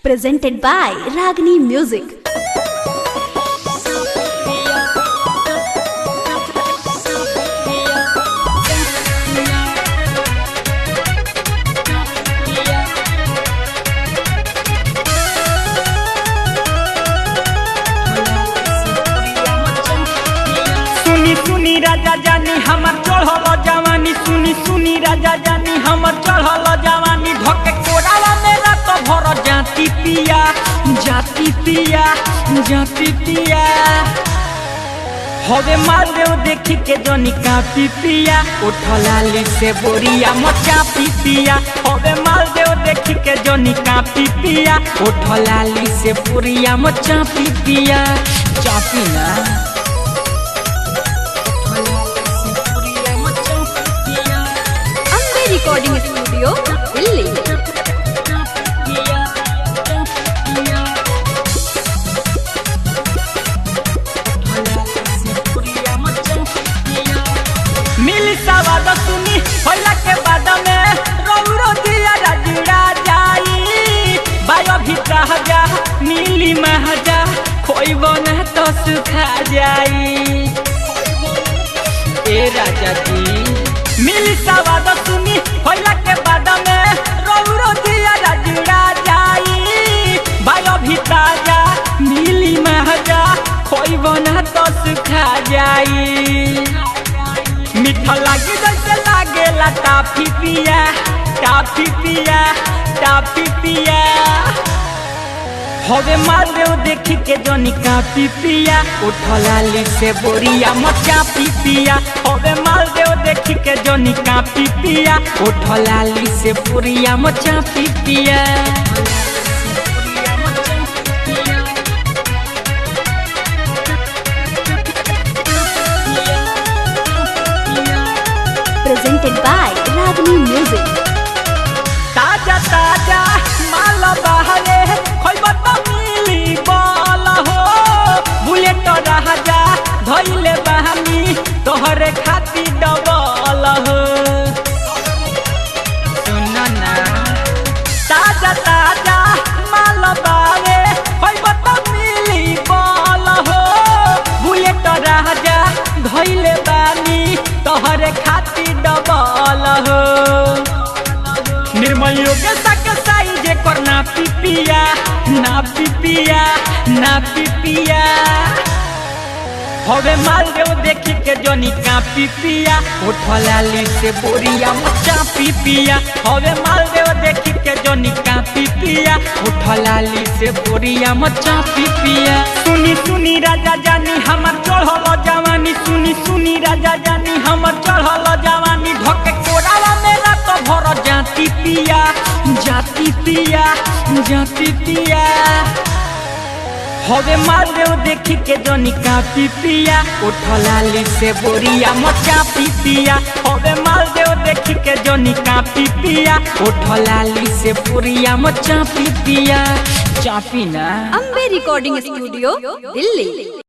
Presented by Ragini Music. सुनी सुनी राजा जानी हमर चढ़ल जवानी, सुनी सुनी राजा जानी हमर चढ़ल जवानी, धके कोरावा मेरा तो भर जाती पिया जाती पिया जाती पिया। हवे मार देव देखी के जनी कापी पिया, उठलाली से बोरिया मचा पिया। हवे मार देव देखी के जनी कापी पिया, उठलाली से बोरिया मचा पिया। चापी ना Recording Studio, Delhi. मिली सवाद सुनी होला के बाद में रौरो दिया जुड़ा जाई, बायो भी जा मिली महजा खोइबो न तो सुखा जाई। ए राजा जी मिली सवाद सुनी होला के बाद में रौरो दिया जुड़ा जाई, बायो भी जा मिली महजा खोइबो न तो सुखा जाई। मीठा लागे जैसे लागेला टाफी पिया टाफी पिया टाफी पिया। हवे मार देव देखी के जनी कापी पिया, उठलाली से बोरिया मचा पिया। हवे मार देव देखी के जनी कापी पिया, उठलाली से बोरिया मचा पिया। Presented by Ragini Music. ताजा ताजा माल बहरे खोइबा तो मिली बल हो, बुलेट राजा धइले बहानी तोहरे खाती डबल हो। सुन ना ताजा ताजा माल बहरे खोइबा तो मिली बल हो, बुलेट राजा धइले बहानी तोहरे खाती डबल हो। निर्मल योगे तक साइज कर ना पिया ना पिया ना पिया। हवे माल देव देखी के जनी कापी पिया, उठलाली से बोरिया मचा पिया। हवे माल देव देखी के जनी कापी पिया, उठलाली से बोरिया मचा पिया। सुनी सुनी राजा जानी हमर चढ़ल जवानी, सुनी सुनी राजा जानी हमर चढ़ल जवानी, धके कोरावा मेरा तो भर जाती पिया जाती पिया जाती पिया। हवे मार देव देखी के जनी कापी पिया, उठलाली से बोरिया मचा पिया। हवे मार देव देखी के जनी कापी पिया, उठलाली से बोरिया मचा पिया। चापी ना Ambe Recording Studio, Delhi.